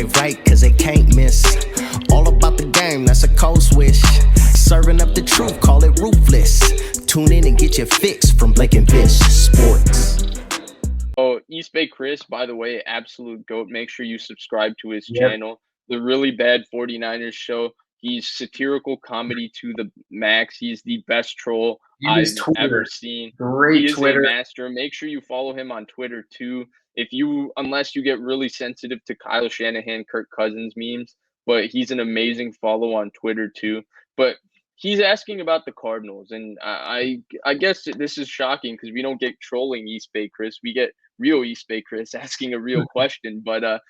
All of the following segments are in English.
play right, cause they can't miss. All about the game, that's a cold switch. Serving up the truth, call it ruthless. Tune in and get your fix from Blake and Vish Sports. Oh, East Bay Chris, by the way, absolute GOAT. Make sure you subscribe to his Yep. channel, The Really Bad 49ers Show. He's satirical comedy to the max. He's the best troll I've Use Twitter. ever seen. Great He is Twitter. a master. Make sure you follow him on Twitter too. Unless you get really sensitive to Kyle Shanahan, Kirk Cousins memes, but he's an amazing follow on Twitter too. But he's asking about the Cardinals, and I guess this is shocking because we don't get trolling East Bay Chris. We get real East Bay Chris asking a real question. But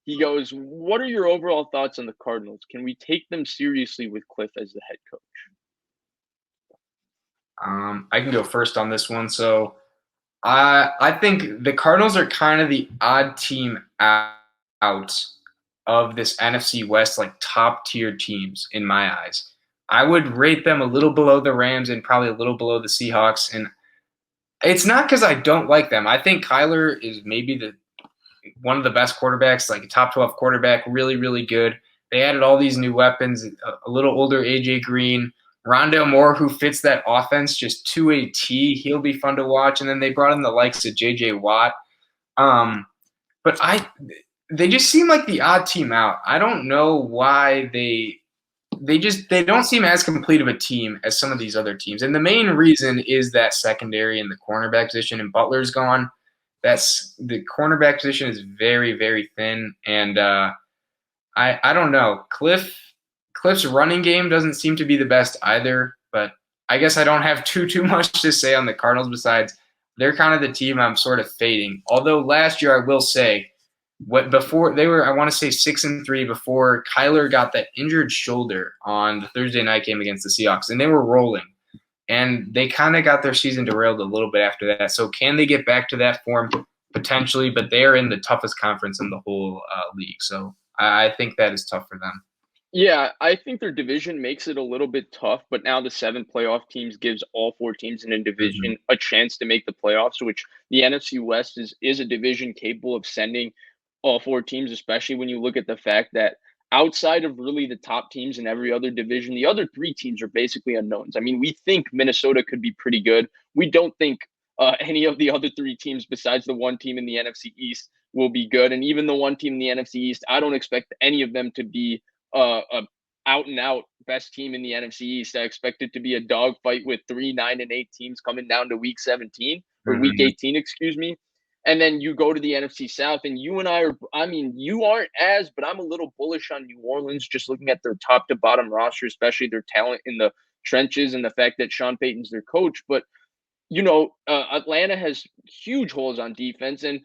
he goes, "What are your overall thoughts on the Cardinals? Can we take them seriously with Kliff as the head coach?" I can go first on this one. So I think the Cardinals are kind of the odd team out of this NFC West, like top tier teams in my eyes. I would rate them a little below the Rams and probably a little below the Seahawks. And it's not because I don't like them. I think Kyler is maybe one of the best quarterbacks, like a top 12 quarterback, really, really good. They added all these new weapons, a little older A.J. Green, Rondale Moore, who fits that offense just to a T. He'll be fun to watch. And then they brought in the likes of J.J. Watt. But they just seem like the odd team out. I don't know why they don't seem as complete of a team as some of these other teams. And the main reason is that secondary and the cornerback position, and Butler's gone. The cornerback position is very, very thin. And I don't know. Kliff's running game doesn't seem to be the best either, but I guess I don't have too much to say on the Cardinals besides they're kind of the team I'm sort of fading. Although last year I will say, before they were, I want to say 6-3 before Kyler got that injured shoulder on the Thursday night game against the Seahawks, and they were rolling. And they kind of got their season derailed a little bit after that. So can they get back to that form? Potentially, but they are in the toughest conference in the whole league. So I think that is tough for them. Yeah, I think their division makes it a little bit tough, but now the 7 playoff teams gives all 4 teams in a division a chance to make the playoffs, which the NFC West is a division capable of sending all 4 teams, especially when you look at the fact that outside of really the top teams in every other division, the other 3 teams are basically unknowns. I mean, we think Minnesota could be pretty good. We don't think any of the other 3 teams besides the one team in the NFC East will be good. And even the one team in the NFC East, I don't expect any of them to be a out and out best team in the NFC East. I expect it to be a dogfight with 3, 9, and 8 teams coming down to week 17 or week 18, excuse me. And then you go to the NFC South, and you and I you aren't but I'm a little bullish on New Orleans, just looking at their top to bottom roster, especially their talent in the trenches and the fact that Sean Payton's their coach. But Atlanta has huge holes on defense, and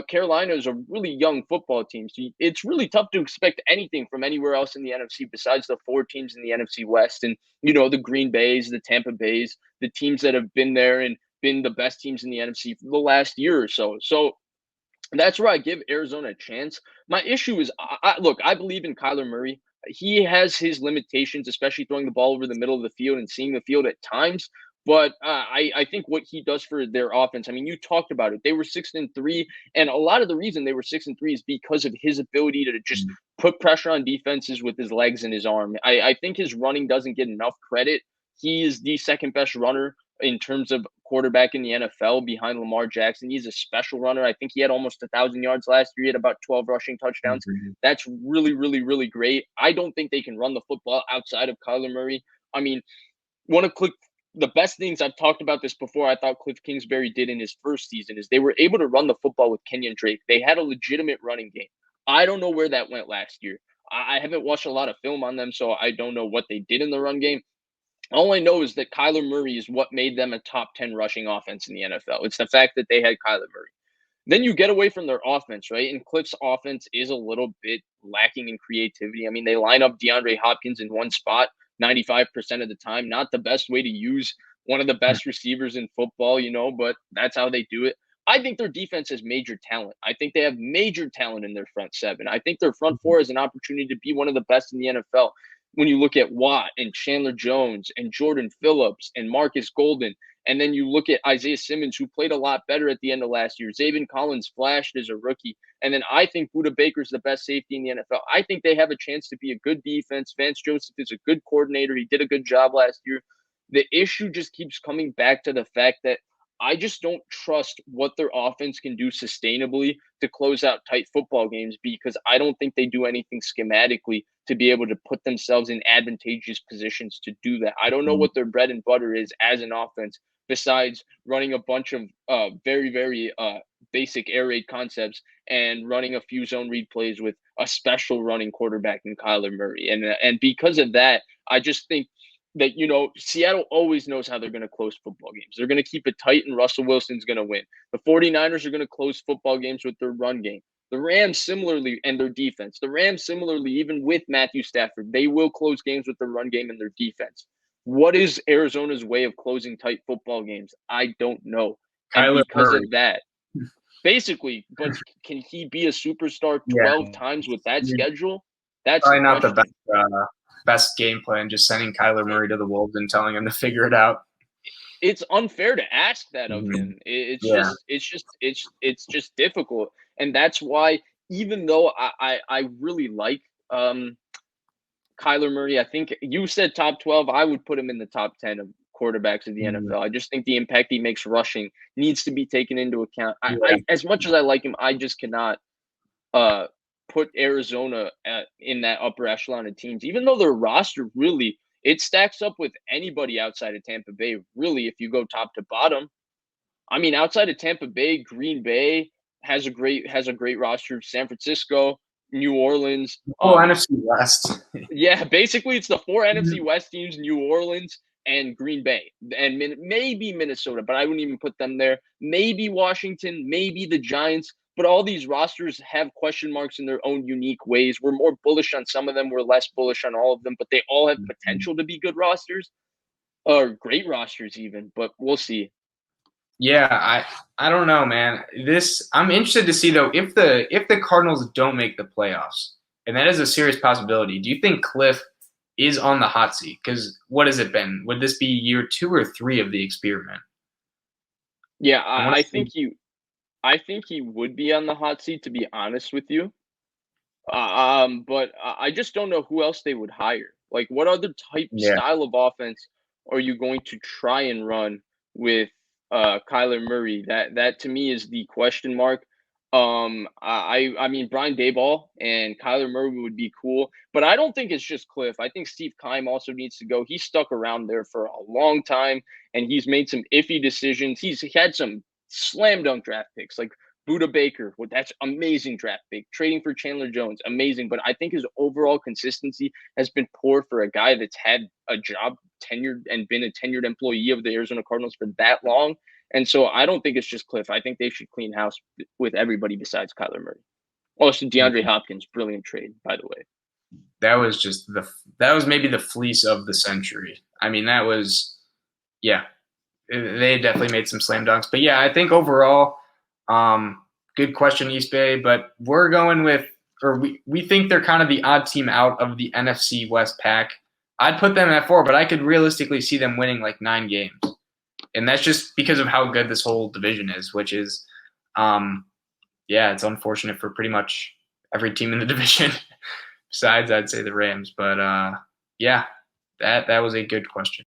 Carolina is a really young football team. So it's really tough to expect anything from anywhere else in the NFC besides the 4 teams in the NFC West. And, the Green Bays, the Tampa Bays, the teams that have been there and been the best teams in the NFC for the last year or so. So that's where I give Arizona a chance. My issue is, I believe in Kyler Murray. He has his limitations, especially throwing the ball over the middle of the field and seeing the field at times. But I think what he does for their offense, I mean, you talked about it. They were 6-3, and a lot of the reason they were 6-3 is because of his ability to just put pressure on defenses with his legs and his arm. I think his running doesn't get enough credit. He is the second best runner in terms of quarterback in the NFL behind Lamar Jackson. He's a special runner. I think he had almost 1,000 yards last year. He had about 12 rushing touchdowns. That's really, really, really great. I don't think they can run the football outside of Kyler Murray. I mean, the best things I've talked about this before, I thought Kliff Kingsbury did in his first season is they were able to run the football with Kenyon Drake. They had a legitimate running game. I don't know where that went last year. I haven't watched a lot of film on them, so I don't know what they did in the run game. All I know is that Kyler Murray is what made them a top 10 rushing offense in the NFL. It's the fact that they had Kyler Murray. Then you get away from their offense, right? And Kliff's offense is a little bit lacking in creativity. I mean, they line up DeAndre Hopkins in one spot 95% of the time. Not the best way to use one of the best receivers in football, but that's how they do it. I think their defense has major talent. I think they have major talent in their front 7. I think their front 4 has an opportunity to be one of the best in the NFL. When you look at Watt and Chandler Jones and Jordan Phillips and Marcus Golden And then you look at Isaiah Simmons, who played a lot better at the end of last year. Zaven Collins flashed as a rookie. And then I think Budda Baker's the best safety in the NFL. I think they have a chance to be a good defense. Vance Joseph is a good coordinator. He did a good job last year. The issue just keeps coming back to the fact that I just don't trust what their offense can do sustainably to close out tight football games, because I don't think they do anything schematically to be able to put themselves in advantageous positions to do that. I don't know what their bread and butter is as an offense besides running a bunch of very, very basic air raid concepts and running a few zone read plays with a special running quarterback in Kyler Murray. And because of that, I just think that, Seattle always knows how they're going to close football games. They're going to keep it tight, and Russell Wilson's going to win. The 49ers are going to close football games with their run game. The Rams similarly, and their defense. The Rams similarly, even with Matthew Stafford, they will close games with their run game and their defense. What is Arizona's way of closing tight football games? I don't know. And because of that, basically, but can he be a superstar 12 times with that schedule? That's probably not the best game plan, just sending Kyler Murray to the Wolves and telling him to figure it out. It's unfair to ask that of him. It's just difficult. And that's why, even though I really like Kyler Murray, I think you said top 12, I would put him in the top 10 of quarterbacks of the NFL. I just think the impact he makes rushing needs to be taken into account. As much as I like him, I just cannot put Arizona in that upper echelon of teams, even though their roster really, it stacks up with anybody outside of Tampa Bay, really, if you go top to bottom. I mean, outside of Tampa Bay, Green Bay has a great roster. San Francisco, New Orleans. NFC West. Yeah, basically it's the four NFC West teams, New Orleans and Green Bay, and maybe Minnesota, but I wouldn't even put them there. Maybe Washington, maybe the Giants. But all these rosters have question marks in their own unique ways. We're more bullish on some of them. We're less bullish on all of them. But they all have potential to be good rosters, or great rosters even. But we'll see. Yeah, I don't know, man. I'm interested to see, though, if the Cardinals don't make the playoffs, and that is a serious possibility. Do you think Kliff is on the hot seat? Because what has it been? Would this be year 2 or 3 of the experiment? Yeah, I think he would be on the hot seat, to be honest with you. But I just don't know who else they would hire. Like, what other style of offense are you going to try and run with Kyler Murray? That to me is the question mark. I mean, Brian Daboll and Kyler Murray would be cool, but I don't think it's just Kliff. I think Steve Keim also needs to go. He stuck around there for a long time, and he's made some iffy decisions. He had some slam dunk draft picks like Budda Baker. Well, that's amazing draft pick. Trading for Chandler Jones, amazing. But I think his overall consistency has been poor for a guy that's had a job tenured and been a tenured employee of the Arizona Cardinals for that long. And so I don't think it's just Kliff. I think they should clean house with everybody besides Kyler Murray. Also, DeAndre Hopkins, brilliant trade, by the way. That was maybe the fleece of the century. I mean, they definitely made some slam dunks. But yeah, I think overall, good question, East Bay. But we're going with, or we think they're kind of the odd team out of the NFC West pack. I'd put them at 4, but I could realistically see them winning like 9 games. And that's just because of how good this whole division is, which is, it's unfortunate for pretty much every team in the division. Besides, I'd say the Rams. But that was a good question.